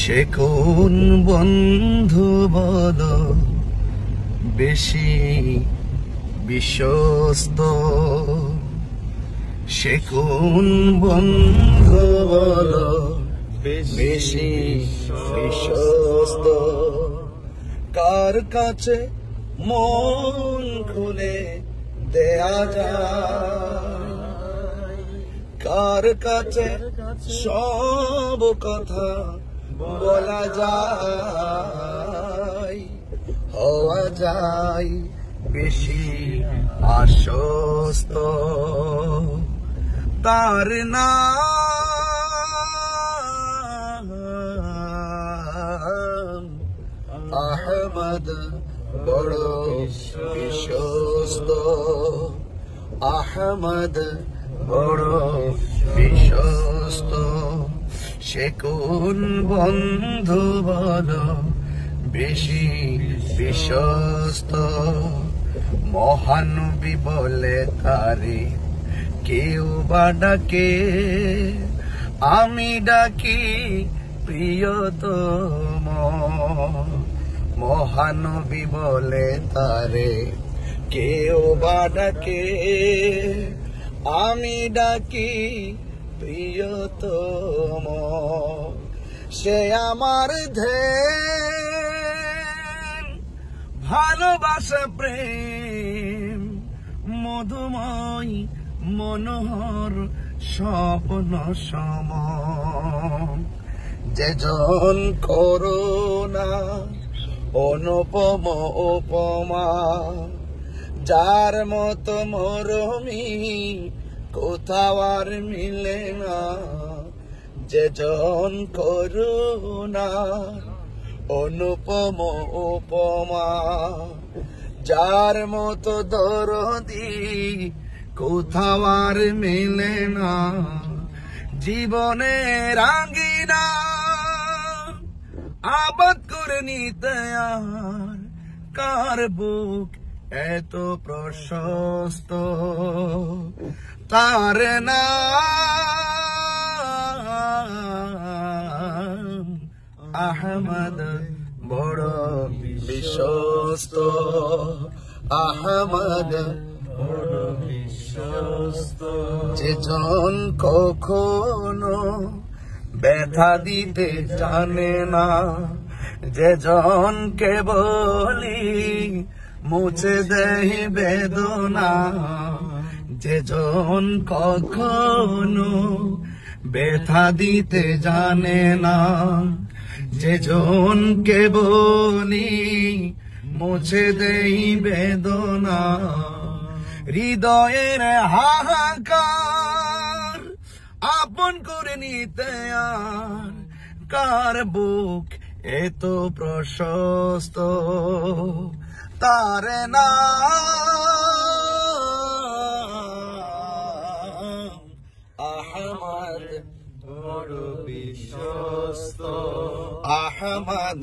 সে কোন বন্ধু বলো বেশি বিশ্বস্ত, সে কোন বন্ধু বলো বেশি বিশ্বস্ত, কার কাছে মন খুলে দেয়া যায়, কার কাছে সব কথা বলা যায়, হওয়া যায় বেশি আশ্বস্ত। তার নাম আহমদ, বড় বিশ্বস্ত। আহমদ বড় বিশ্বস্ত, সে কোন বন্ধু বলো বেশি বিশ্বস্ত। মহানবী বলে তারে কেউ বা ডাকে, আমি ডাকি প্রিয়তম। মহানবী বলে তারে কেউ বা ডাকে, আমি ডাকি প্রিয়তম। সে আমার ধ্যান, ভালোবাসা, প্রেম, মধুময় মনোহর স্বপ্ন সম। যেজন করুণা অনুপম উপমা, যার মতো মরমি কোথাও আর মিলে না। যেজন করুণা অনুপম উপমা, যার মতো দরদি কোথাও আর মিলে না। জীবনের আঙ্গিনা আবাদ করে নিতে আর কার বুক এত প্রশস্ত। তার নাম আহমদ, বড় বিশ্বস্ত। আহমদ বড় বিশ্বস্ত, যেজন কখনো ব্যথা দিতে জানে না। যেজন কেবলি মুছে দেয় বেদনা। যেজন কখনো ব্যথা দিতে জানে না। যেজন কেবলি মুছে দেয় বেদনা। হৃদয়ের হাহাকার আপন করে নিতে আর কার বুক এত প্রশস্ত। তার নাম আহমদ, বড় বিশ্বস্ত। আহমদ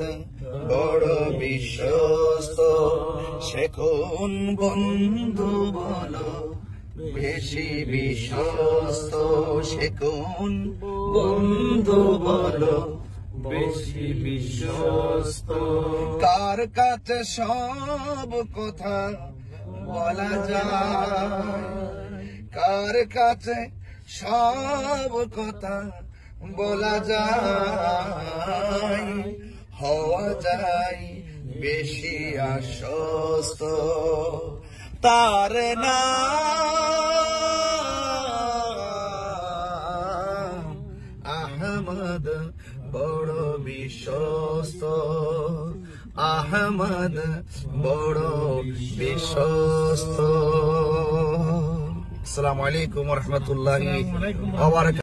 বড় বিশ্বস্ত, সে কোন বন্ধু বলো বেশি বিশ্বস্ত। সে কোন বন্ধু বলো বেশি বিশ্বস্ত, কার কাছে সব কথা বলা যায়, কার কাছে সব কথা বলা যায়, হওয়া যায় বেশি আশ্বস্ত। তার নাম আহমদ, বড় বিশ্বস্ত। আহমদ বড় বিশ্বস্ত। আসসালামু আলাইকুম ওয়া রাহমাতুল্লাহি ওয়া বারাকাতুহু।